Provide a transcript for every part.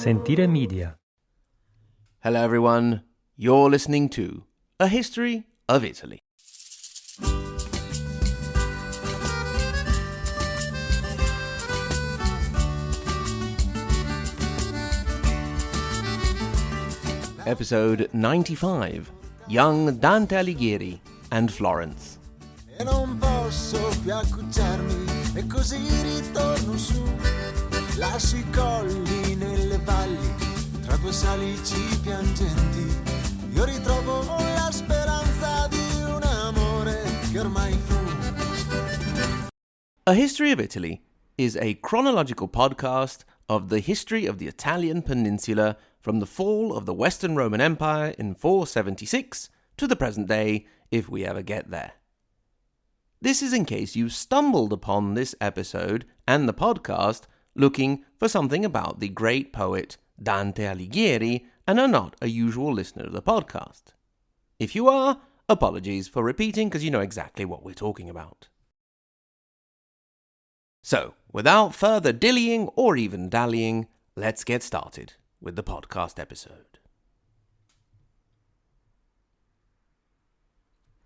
Sentire Media. Hello everyone, you're listening to A History of Italy. Episode 95, Young Dante Alighieri and Florence. E non posso più accucciarmi e così ritorno su, lascio i colli nelle valli, tra due salici piangenti, io ritrovo la speranza di un amore che ormai fu. A History of Italy is a chronological podcast of the history of the Italian peninsula from the fall of the Western Roman Empire in 476 to the present day, if we ever get there. This is in case you stumbled upon this episode and the podcast looking for something about the great poet Dante Alighieri and are not a usual listener to the podcast. If you are, apologies for repeating because you know exactly what we're talking about. So, without further dillying or even dallying, let's get started with the podcast episode.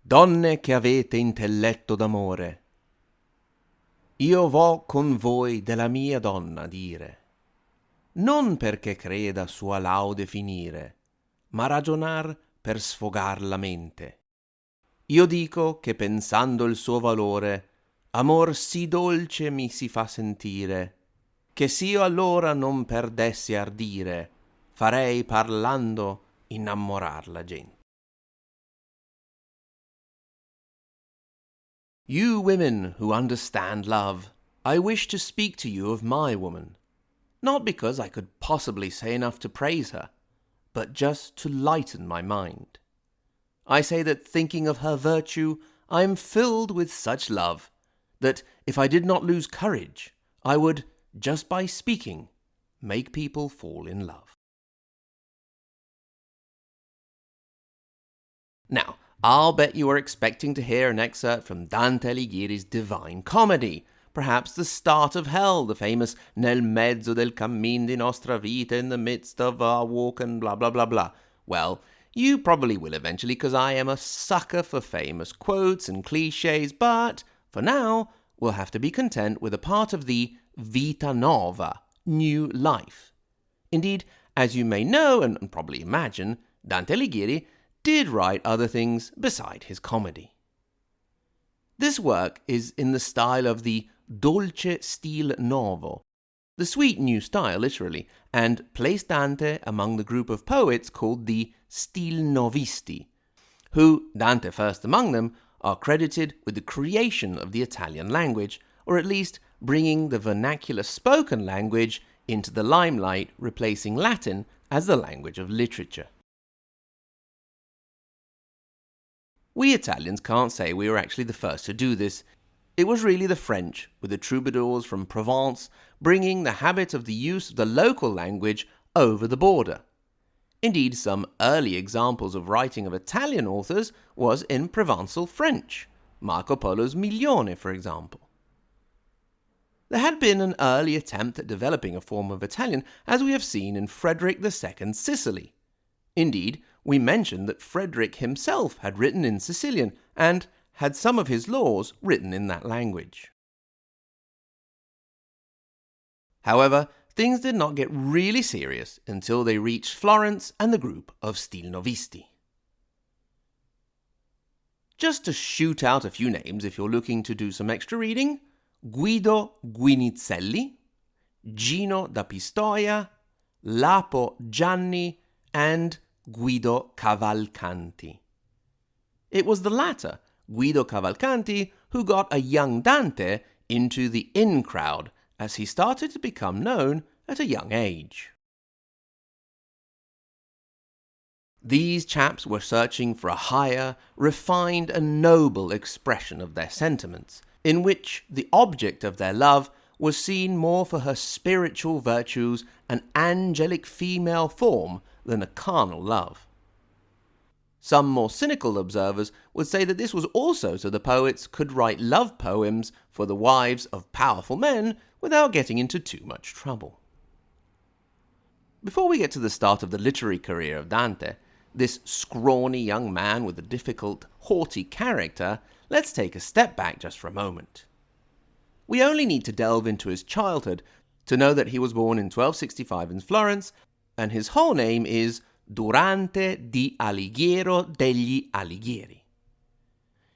Donne che avete intelletto d'amore, io vo con voi della mia donna dire, non perché creda sua laude finire, ma ragionar per sfogar la mente. Io dico che pensando il suo valore, amor sì dolce mi si fa sentire, che s'io allora non perdessi ardire, farei parlando innamorar la gente. You women who understand love, I wish to speak to you of my woman, not because I could possibly say enough to praise her, but just to lighten my mind. I say that thinking of her virtue, I am filled with such love, that if I did not lose courage, I would, just by speaking, make people fall in love. Now, I'll bet you are expecting to hear an excerpt from Dante Alighieri's Divine Comedy, perhaps the start of hell, the famous nel mezzo del cammin di nostra vita, in the midst of our walk and blah blah blah blah. Well, you probably will eventually, because I am a sucker for famous quotes and cliches, but for now, we'll have to be content with a part of the Vita Nova, new life. Indeed, as you may know and probably imagine, Dante Alighieri did write other things beside his comedy. This work is in the style of the dolce stil novo, the sweet new style literally, and placed Dante among the group of poets called the stil novisti, who, Dante first among them, are credited with the creation of the Italian language, or at least bringing the vernacular spoken language into the limelight, replacing Latin as the language of literature. We Italians can't say we were actually the first to do this. It was really the French, with the troubadours from Provence, bringing the habit of the use of the local language over the border. Indeed, some early examples of writing of Italian authors was in Provençal French, Marco Polo's Milione, for example. There had been an early attempt at developing a form of Italian, as we have seen in Frederick II's Sicily. Indeed, we mentioned that Frederick himself had written in Sicilian and had some of his laws written in that language. However, things did not get really serious until they reached Florence and the group of Stilnovisti. Just to shoot out a few names if you're looking to do some extra reading: Guido Guinizelli, Gino da Pistoia, Lapo Gianni, and Guido Cavalcanti. It was the latter, Guido Cavalcanti, who got a young Dante into the in crowd as he started to become known at a young age. These chaps were searching for a higher, refined and noble expression of their sentiments, in which the object of their love was seen more for her spiritual virtues and angelic female form than a carnal love. Some more cynical observers would say that this was also so the poets could write love poems for the wives of powerful men without getting into too much trouble. Before we get to the start of the literary career of Dante, this scrawny young man with a difficult, haughty character, let's take a step back just for a moment. We only need to delve into his childhood to know that he was born in 1265 in Florence, and his whole name is Dante di Alighieri degli Alighieri.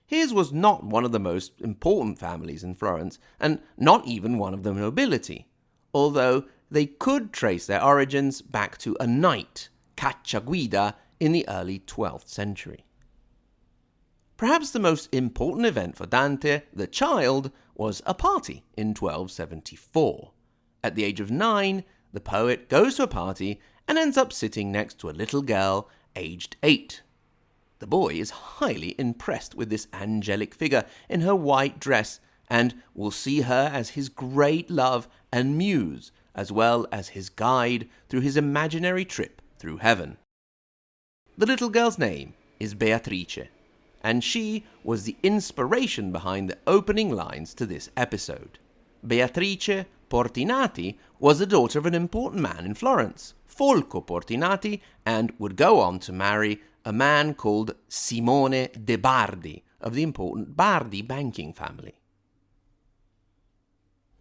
His was not one of the most important families in Florence, and not even one of the nobility, although they could trace their origins back to a knight, Cacciaguida, in the early 12th century. Perhaps the most important event for Dante, the child, was a party in 1274. At the age of 9, the poet goes to a party and ends up sitting next to a little girl aged 8. The boy is highly impressed with this angelic figure in her white dress and will see her as his great love and muse, as well as his guide through his imaginary trip through heaven. The little girl's name is Beatrice, and she was the inspiration behind the opening lines to this episode. Beatrice Portinati was the daughter of an important man in Florence, Folco Portinati, and would go on to marry a man called Simone de' Bardi of the important Bardi banking family.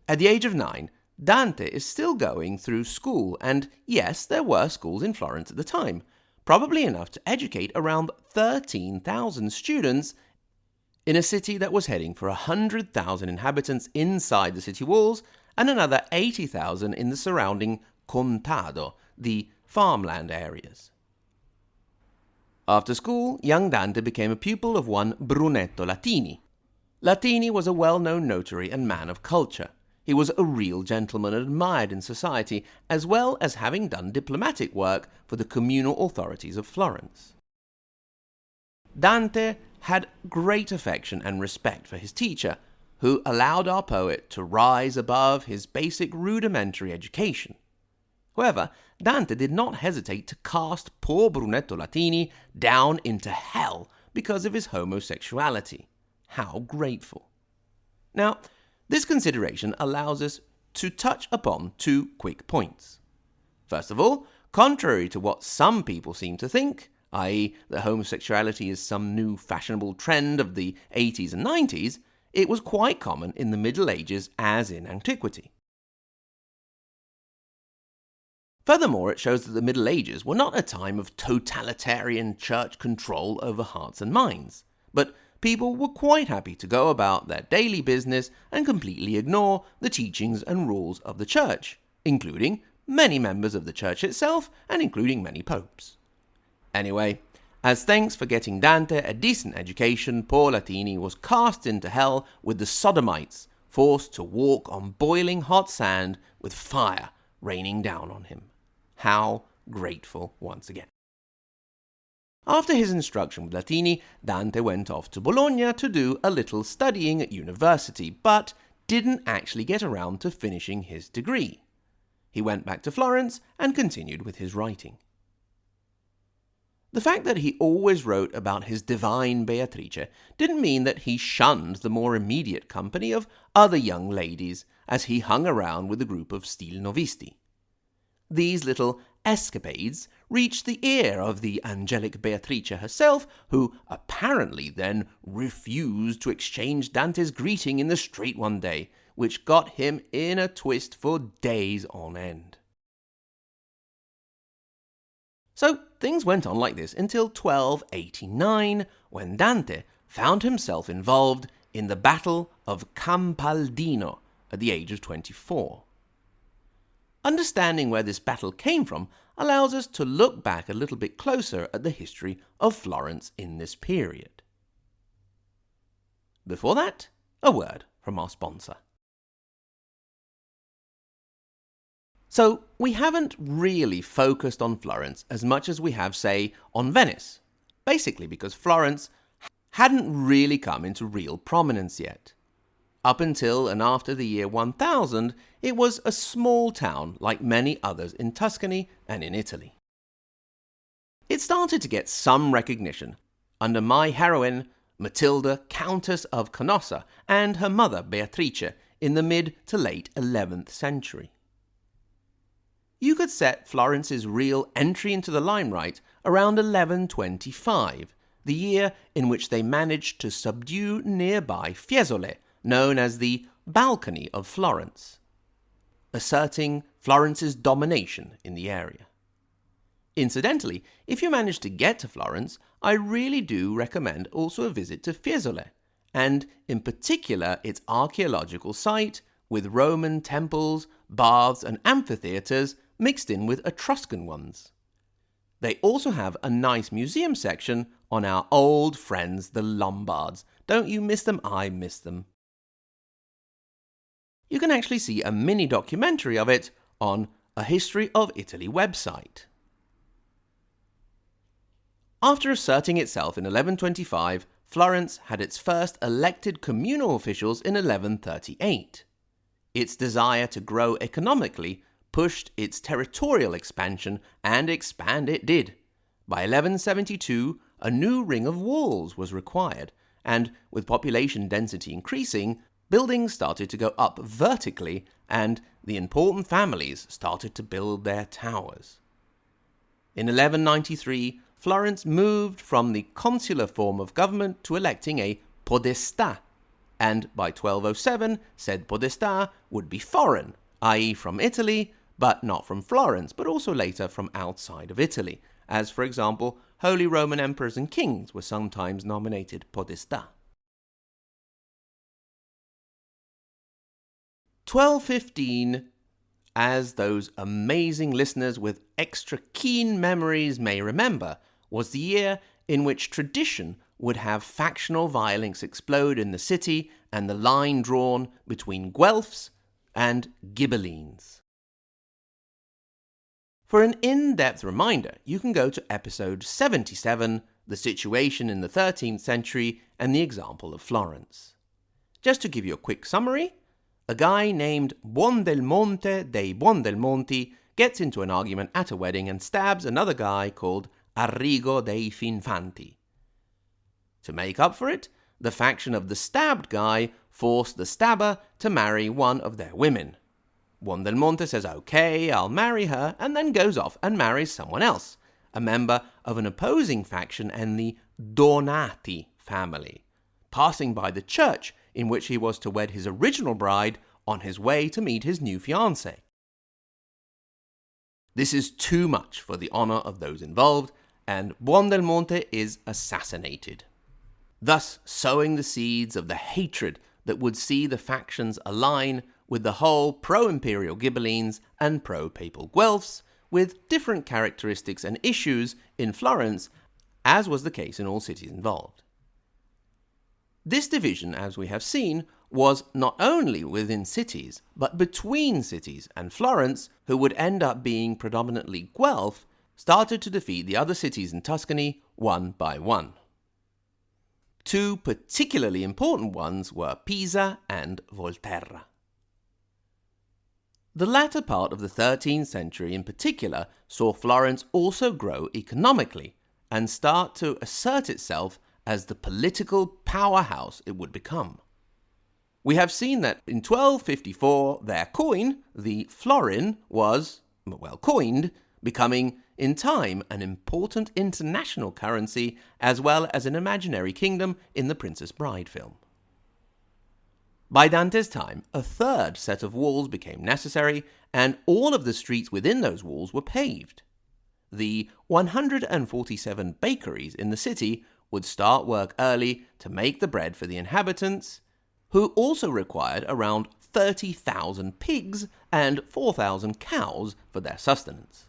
At the age of 9, Dante is still going through school, and yes, there were schools in Florence at the time, probably enough to educate around 13,000 students in a city that was heading for 100,000 inhabitants inside the city walls and another 80,000 in the surrounding contado, the farmland areas. After school, young Dante became a pupil of one Brunetto Latini. Latini was a well-known notary and man of culture. He was a real gentleman and admired in society, as well as having done diplomatic work for the communal authorities of Florence. Dante had great affection and respect for his teacher, who allowed our poet to rise above his basic rudimentary education. However, Dante did not hesitate to cast poor Brunetto Latini down into hell because of his homosexuality. How grateful. Now, this consideration allows us to touch upon 2 quick points. First of all, contrary to what some people seem to think, i.e. that homosexuality is some new fashionable trend of the 80s and 90s, it was quite common in the Middle Ages as in antiquity. Furthermore, it shows that the Middle Ages were not a time of totalitarian church control over hearts and minds, but people were quite happy to go about their daily business and completely ignore the teachings and rules of the church, including many members of the church itself and including many popes. Anyway, as thanks for getting Dante a decent education, poor Latini was cast into hell with the sodomites, forced to walk on boiling hot sand with fire raining down on him. How grateful once again. After his instruction with Latini, Dante went off to Bologna to do a little studying at university, but didn't actually get around to finishing his degree. He went back to Florence and continued with his writing. The fact that he always wrote about his divine Beatrice didn't mean that he shunned the more immediate company of other young ladies as he hung around with a group of stilnovisti. These little escapades reached the ear of the angelic Beatrice herself, who apparently then refused to exchange Dante's greeting in the street one day, which got him in a twist for days on end. So things went on like this until 1289, when Dante found himself involved in the Battle of Campaldino at the age of 24. Understanding where this battle came from allows us to look back a little bit closer at the history of Florence in this period. Before that, a word from our sponsor. So, we haven't really focused on Florence as much as we have, say, on Venice, basically because Florence hadn't really come into real prominence yet. Up until and after the year 1000, it was a small town like many others in Tuscany and in Italy. It started to get some recognition under my heroine, Matilda, Countess of Canossa, and her mother, Beatrice, in the mid to late 11th century. you could set Florence's real entry into the limelight around 1125, the year in which they managed to subdue nearby Fiesole, known as the Balcony of Florence, asserting Florence's domination in the area. Incidentally, if you manage to get to Florence, I really do recommend also a visit to Fiesole, and in particular its archaeological site with Roman temples, baths and amphitheatres mixed in with Etruscan ones. They also have a nice museum section on our old friends the Lombards. Don't you miss them? I miss them. You can actually see a mini documentary of it on a History of Italy website. After asserting itself in 1125, Florence had its first elected communal officials in 1138. Its desire to grow economically pushed its territorial expansion, and expand it did. By 1172, a new ring of walls was required, and with population density increasing, buildings started to go up vertically, and the important families started to build their towers. In 1193, Florence moved from the consular form of government to electing a podestà, and by 1207, said podestà would be foreign, i.e. from Italy, but not from Florence, but also later from outside of Italy, as, for example, Holy Roman emperors and kings were sometimes nominated podestà. 1215, as those amazing listeners with extra keen memories may remember, was the year in which tradition would have factional violence explode in the city and the line drawn between Guelphs and Ghibellines. For an in-depth reminder, you can go to episode 77, The Situation in the 13th Century and the Example of Florence. Just to give you a quick summary, a guy named Buondelmonte dei Buondelmonti gets into an argument at a wedding and stabs another guy called Arrigo dei Finfanti. To make up for it, the faction of the stabbed guy forced the stabber to marry one of their women. Buondelmonte says, "Okay, I'll marry her," and then goes off and marries someone else, a member of an opposing faction and the Donati family, passing by the church in which he was to wed his original bride on his way to meet his new fiancée. This is too much for the honor of those involved, and Buondelmonte is assassinated, thus sowing the seeds of the hatred that would see the factions align with the whole pro-imperial Ghibellines and pro-papal Guelphs, with different characteristics and issues in Florence, as was the case in all cities involved. This division, as we have seen, was not only within cities, but between cities, and Florence, who would end up being predominantly Guelph, started to defeat the other cities in Tuscany one by one. Two particularly important ones were Pisa and Volterra. The latter part of the 13th century in particular saw Florence also grow economically and start to assert itself as the political powerhouse it would become. We have seen that in 1254 their coin, the florin, was, well, coined, becoming in time an important international currency as well as an imaginary kingdom in the Princess Bride film. By Dante's time, a third set of walls became necessary, and all of the streets within those walls were paved. The 147 bakeries in the city would start work early to make the bread for the inhabitants, who also required around 30,000 pigs and 4,000 cows for their sustenance.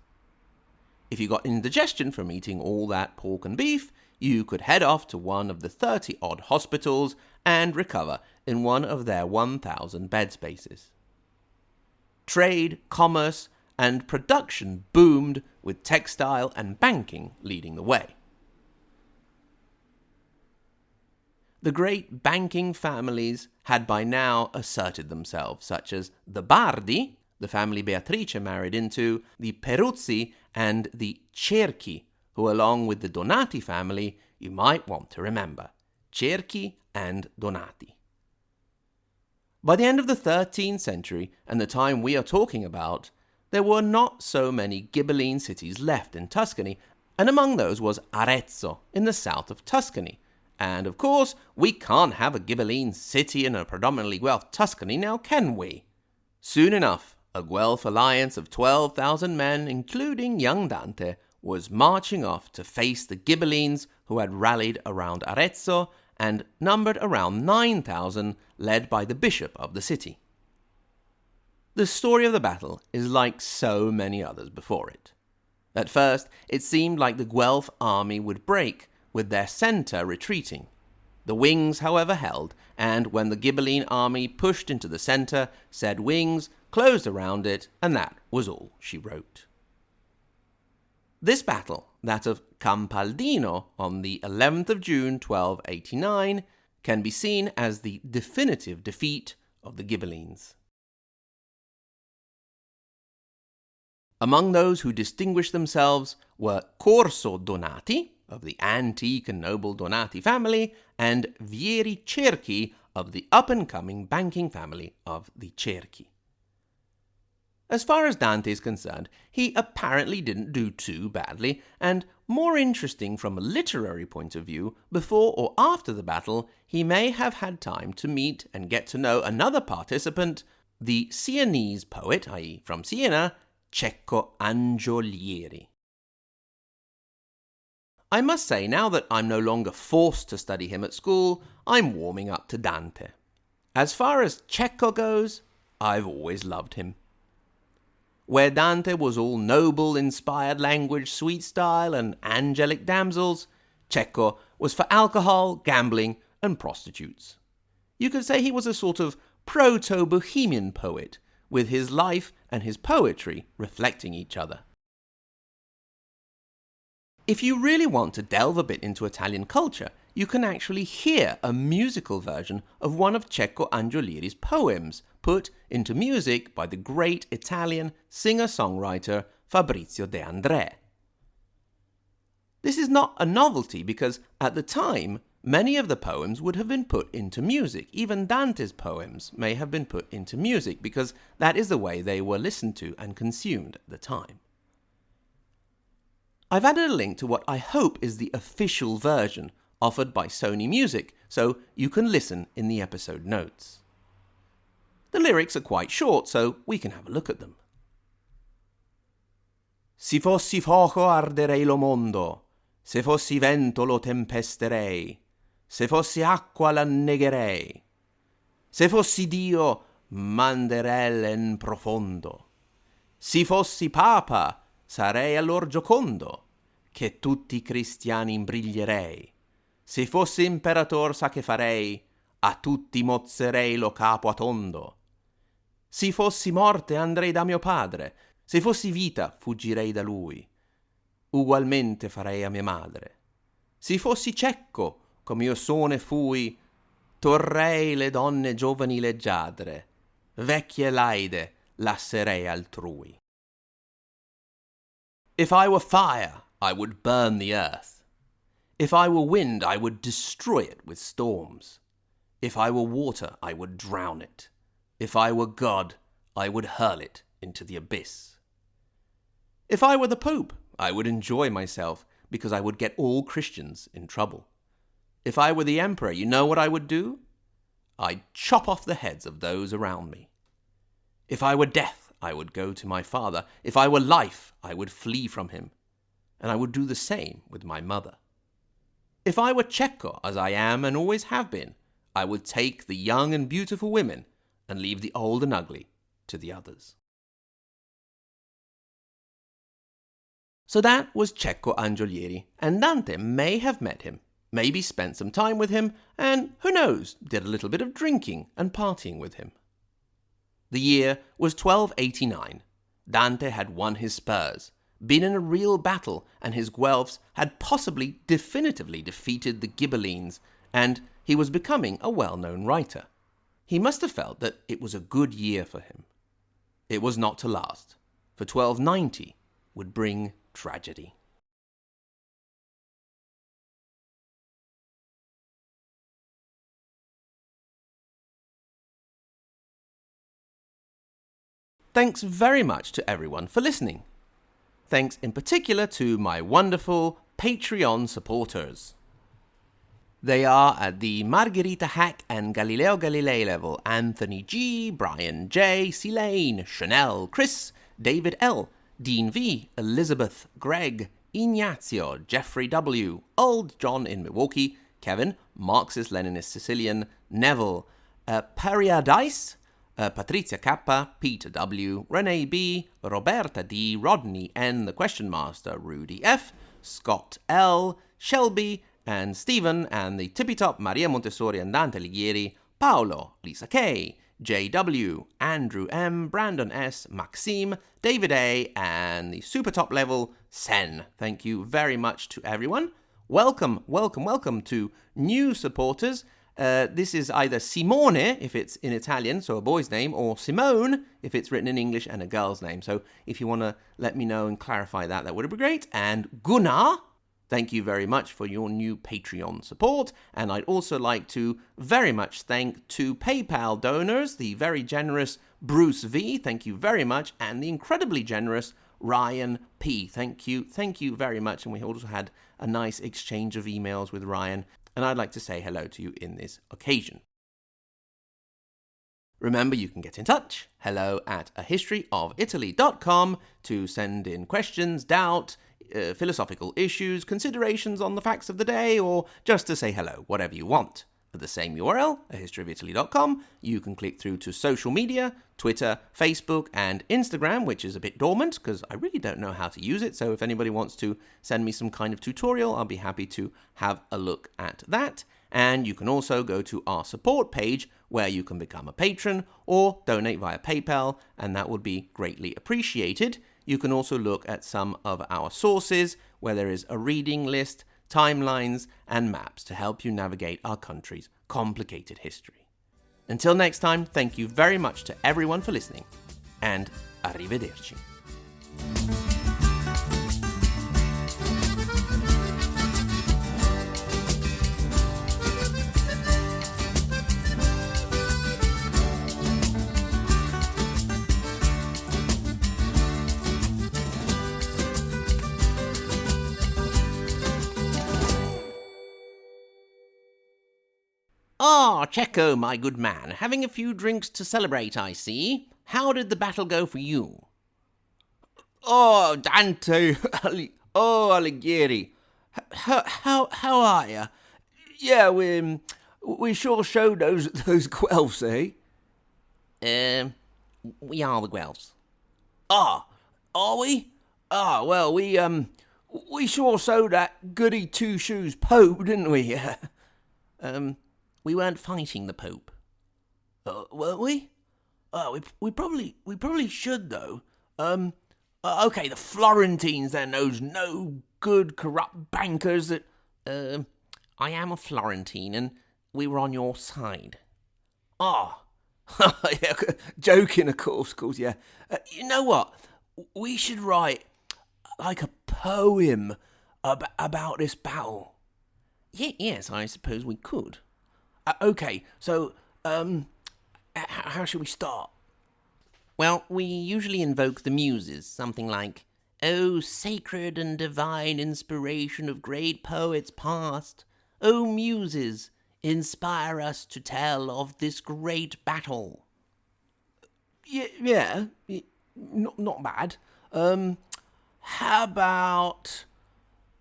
If you got indigestion from eating all that pork and beef, you could head off to one of the 30-odd hospitals and recover in one of their 1,000 bed spaces. Trade, commerce, and production boomed, with textile and banking leading the way. The great banking families had by now asserted themselves, such as the Bardi, the family Beatrice married into, the Peruzzi, and the Cerchi, who along with the Donati family you might want to remember. Cerchi and Donati. By the end of the 13th century, and the time we are talking about, there were not so many Ghibelline cities left in Tuscany, and among those was Arezzo in the south of Tuscany. And of course, we can't have a Ghibelline city in a predominantly Guelph Tuscany now, can we? Soon enough, a Guelph alliance of 12,000 men, including young Dante, was marching off to face the Ghibellines who had rallied around Arezzo and numbered around 9,000, led by the bishop of the city. The story of the battle is like so many others before it. At first, it seemed like the Guelph army would break, with their centre retreating. The wings, however, held, and when the Ghibelline army pushed into the centre, said wings closed around it, and that was all she wrote. This battle, that of Campaldino on the 11th of June 1289, can be seen as the definitive defeat of the Ghibellines. Among those who distinguished themselves were Corso Donati, of the antique and noble Donati family, and Vieri Cerchi, of the up-and-coming banking family of the Cerchi. As far as Dante is concerned, he apparently didn't do too badly, and more interesting from a literary point of view, before or after the battle, he may have had time to meet and get to know another participant, the Sienese poet, i.e. from Siena, Cecco Alighieri. I must say, now that I'm no longer forced to study him at school, I'm warming up to Dante. As far as Cecco goes, I've always loved him. Where Dante was all noble, inspired language, sweet style, and angelic damsels, Cecco was for alcohol, gambling, and prostitutes. You could say he was a sort of proto-bohemian poet, with his life and his poetry reflecting each other. If you really want to delve a bit into Italian culture, you can actually hear a musical version of one of Cecco Alighieri's poems, put into music by the great Italian singer-songwriter Fabrizio De André. This is not a novelty because, at the time, many of the poems would have been put into music. Even Dante's poems may have been put into music because that is the way they were listened to and consumed at the time. I've added a link to what I hope is the official version offered by Sony Music, so you can listen in the episode notes. The lyrics are quite short, so we can have a look at them. Se fossi fuoco arderei lo mondo, se fossi vento lo tempesterei, se fossi acqua l'annegherei, se fossi Dio manderei in profondo, se fossi papa sarei allor giocondo, che tutti i cristiani imbriglierei, se fossi imperator sa che farei, a tutti mozzerei lo capo a tondo, se fossi morte andrei da mio padre, se fossi vita fuggirei da lui, ugualmente farei a mia madre, se fossi cecco come io sono e fui, torrei le donne giovani leggiadre, vecchie laide lascerei altrui. If I were fire, I would burn the earth. If I were wind, I would destroy it with storms. If I were water, I would drown it. If I were God, I would hurl it into the abyss. If I were the Pope, I would enjoy myself because I would get all Christians in trouble. If I were the Emperor, you know what I would do? I'd chop off the heads of those around me. If I were death, I would go to my father. If I were life, I would flee from him. And I would do the same with my mother. If I were Cecco, as I am and always have been, I would take the young and beautiful women and leave the old and ugly to the others. So that was Cecco Alighieri, and Dante may have met him, maybe spent some time with him, and, who knows, did a little bit of drinking and partying with him. The year was 1289. Dante had won his spurs, been in a real battle, and his Guelphs had possibly definitively defeated the Ghibellines, and he was becoming a well-known writer. He must have felt that it was a good year for him. It was not to last, for 1290 would bring tragedy. thanks very much to everyone for listening. Thanks in particular to my wonderful Patreon supporters. They are at the Margherita Hack and Galileo Galilei level: Anthony G, Brian J, Celane, Chanel, Chris, David L, Dean V, Elizabeth, Greg, Ignazio, Jeffrey W, Old John in Milwaukee, Kevin, Marxist-Leninist Sicilian, Neville, Paradise, Patrizia Kappa, Peter W, Renee B, Roberta D, Rodney N, The Question Master, Rudy F, Scott L, Shelby, and Stephen, and the Tippy Top, Maria Montessori and Dante Alighieri, Paolo, Lisa K, JW, Andrew M, Brandon S, Maxime, David A, and the super top level, Sen. Thank you very much to everyone. Welcome to new supporters. This is either Simone, if it's in Italian, so a boy's name, or Simone, if it's written in English and a girl's name. So if you want to let me know and clarify that, that would be great. And Gunnar, thank you very much for your new Patreon support. And I'd also like to very much thank two PayPal donors, the very generous Bruce V, thank you very much, and the incredibly generous Ryan P. Thank you very much. And we also had a nice exchange of emails with Ryan, and I'd like to say hello to you in this occasion. Remember, you can get in touch, hello@ahistoryofitaly.com, to send in questions, doubt, philosophical issues, considerations on the facts of the day, or just to say hello, whatever you want. At the same URL, ahistoryofitaly.com, you can click through to social media, Twitter, Facebook, and Instagram, which is a bit dormant because I really don't know how to use it. So if anybody wants to send me some kind of tutorial, I'll be happy to have a look at that. And you can also go to our support page where you can become a patron or donate via PayPal, and that would be greatly appreciated. You can also look at some of our sources where there is a reading list, timelines, and maps to help you navigate our country's complicated history. Until next time, thank you very much to everyone for listening, and arrivederci. Ah, Checo, my good man, having a few drinks to celebrate, I see. How did the battle go for you? Oh, Dante, Alighieri, how are you? Yeah, we sure showed those Guelphs, eh? We are the Guelphs. Ah, are we? Ah, well, we sure showed that goody two-shoes Pope, didn't we? We weren't fighting the Pope. Weren't we? We probably should, though. Okay, the Florentines, then, those no good, corrupt bankers that... I am a Florentine, and we were on your side. Ah. Yeah, joking, of course, yeah. You know what? We should write, like, a poem about this battle. Yes, I suppose we could. Okay, so, how should we start? Well, we usually invoke the muses, something like, "O sacred and divine inspiration of great poets past, O muses, inspire us to tell of this great battle." Yeah, not bad. How about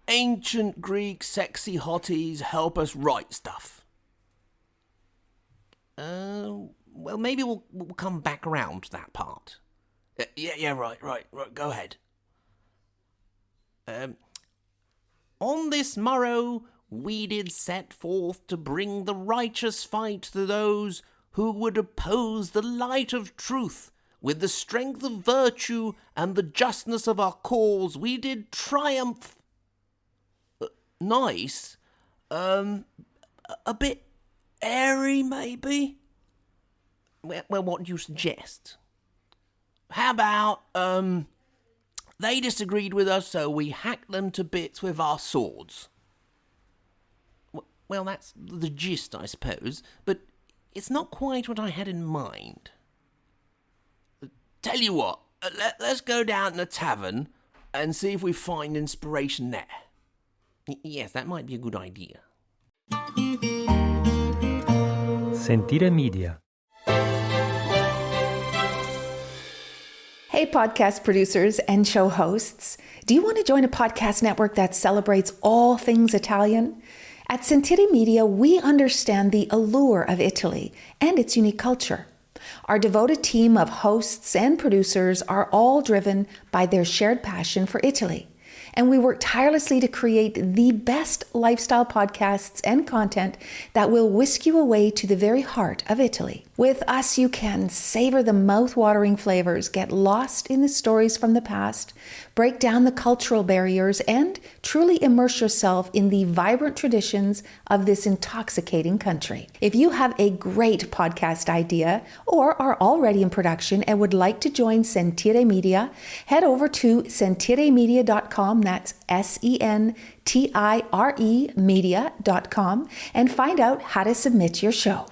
ancient Greek sexy hotties help us write stuff? Well, maybe we'll come back around to that part. Yeah, right, go ahead. On this morrow we did set forth to bring the righteous fight to those who would oppose the light of truth. With the strength of virtue and the justness of our cause we did triumph. Nice. A bit airy, maybe? Well, what do you suggest? How about, they disagreed with us, so we hacked them to bits with our swords. Well, that's the gist, I suppose, but it's not quite what I had in mind. Tell you what, let's go down to the tavern and see if we find inspiration there. Yes, that might be a good idea. Sentire Media. Hey, podcast producers and show hosts. Do you want to join a podcast network that celebrates all things Italian? At Sentire Media, we understand the allure of Italy and its unique culture. Our devoted team of hosts and producers are all driven by their shared passion for Italy. And we work tirelessly to create the best lifestyle podcasts and content that will whisk you away to the very heart of Italy. With us, you can savor the mouth-watering flavors, get lost in the stories from the past, break down the cultural barriers, and truly immerse yourself in the vibrant traditions of this intoxicating country. If you have a great podcast idea or are already in production and would like to join Sentire Media, head over to sentiremedia.com, that's SENTIRE media.com, and find out how to submit your show.